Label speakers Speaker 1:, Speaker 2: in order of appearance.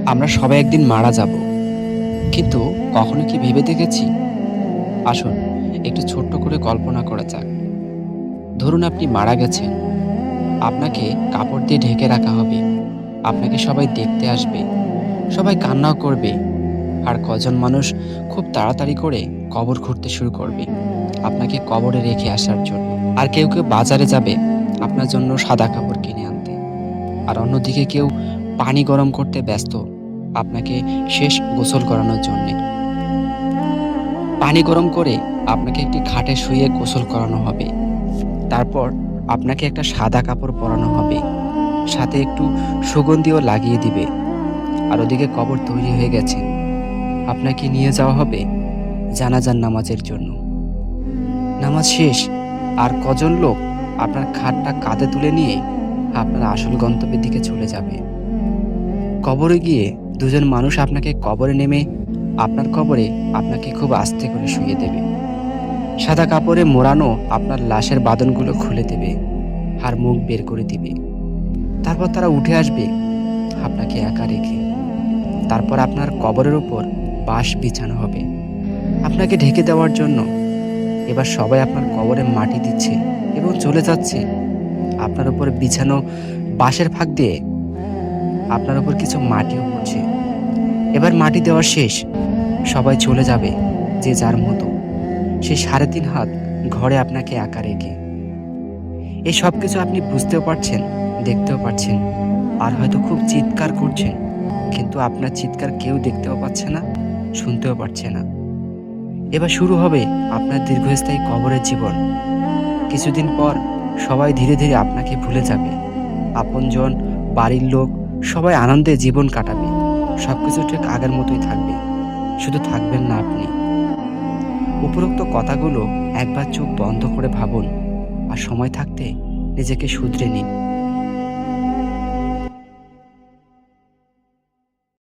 Speaker 1: আমরা সবাই একদিন মারা যাব। কিন্তু কখনো কি ভেবে দেখেছি? আসুন একটু ছোট্ট করে কল্পনা করা যাক। ধরুন আপনি মারা গেছেন। আপনাকে কাপড় দিয়ে ঢেকে রাখা হবে। আপনাকে সবাই দেখতে আসবে। সবাই কান্নাও করবে। আর কজন মানুষ খুব তাড়াতাড়ি করে কবর খুঁড়তে শুরু করবে আপনাকে কবরে রেখে আসার জন্য। আর কেউ বাজারে যাবে আপনার জন্য সাদা কাপড় কিনে আনতে। আর অন্যদিকে কেউ পানি গরম করতে ব্যস্ত আপনাকে শেষ গোসল করানোর জন্যে। পানি গরম করে আপনাকে একটি খাটে শুইয়ে গোসল করানো হবে। তারপর আপনাকে একটা সাদা কাপড় পরানো হবে। সাথে একটু সুগন্ধিও লাগিয়ে দিবে। আর ওদিকে কবর তৈরি হয়ে গেছে। আপনাকে নিয়ে যাওয়া হবে জানাজার নামাজের জন্য। নামাজ শেষ আর কজন লোক আপনার খাটটা কাঁধে তুলে নিয়ে আপনার আসল গন্তব্যের দিকে চলে যাবে। কবরে গিয়ে দুজন মানুষ আপনাকে কবরে নেমে আপনার কবরে আপনাকে খুব আস্তে করে শুইয়ে দেবে। সাদা কাপড়ে মোড়ানো আপনার লাশের বাঁধনগুলো খুলে দেবে আর মুখ বের করে দিবে। তারপর তারা উঠে আসবে আপনাকে একা রেখে। তারপর আপনার কবরের উপর বাঁশ বিছানো হবে আপনাকে ঢেকে দেওয়ার জন্য। এবার সবাই আপনার কবরে মাটি দিচ্ছে এবং চলে যাচ্ছে। আপনার উপর বিছানো বাঁশের ফাঁক দিয়ে আপনার উপর কিছু মাটিও পড়ছে। এবার মাটি দেওয়া শেষ। সবাই চলে যাবে যে যার মতো। সেই ৩.৫ হাত ঘরে আপনাকে একা রেখে। এই সব কিছু আপনি বুঝতেও পারছেন, দেখতেও পাচ্ছেন, আর হয়তো খুব চিৎকার করছেন, কিন্তু আপনার চিৎকার কেউ দেখতেও পাচ্ছে না, শুনতেও পারছে না। এবার শুরু হবে আপনার দীর্ঘস্থায়ী কবরের জীবন। কিছুদিন পর সবাই ধীরে ধীরে আপনাকে ভুলে যাবে। আপনজন, বাড়ির লোক সবাই আনন্দে জীবন কাটাবে। সবকিছু ঠিক আগের মতোই থাকবে, শুধু থাকবেন না আপনি। উপরোক্ত কথাগুলো একবার চোখ বন্ধ করে ভাবুন আর সময় থাকতে নিজেকে শুধরে নিন।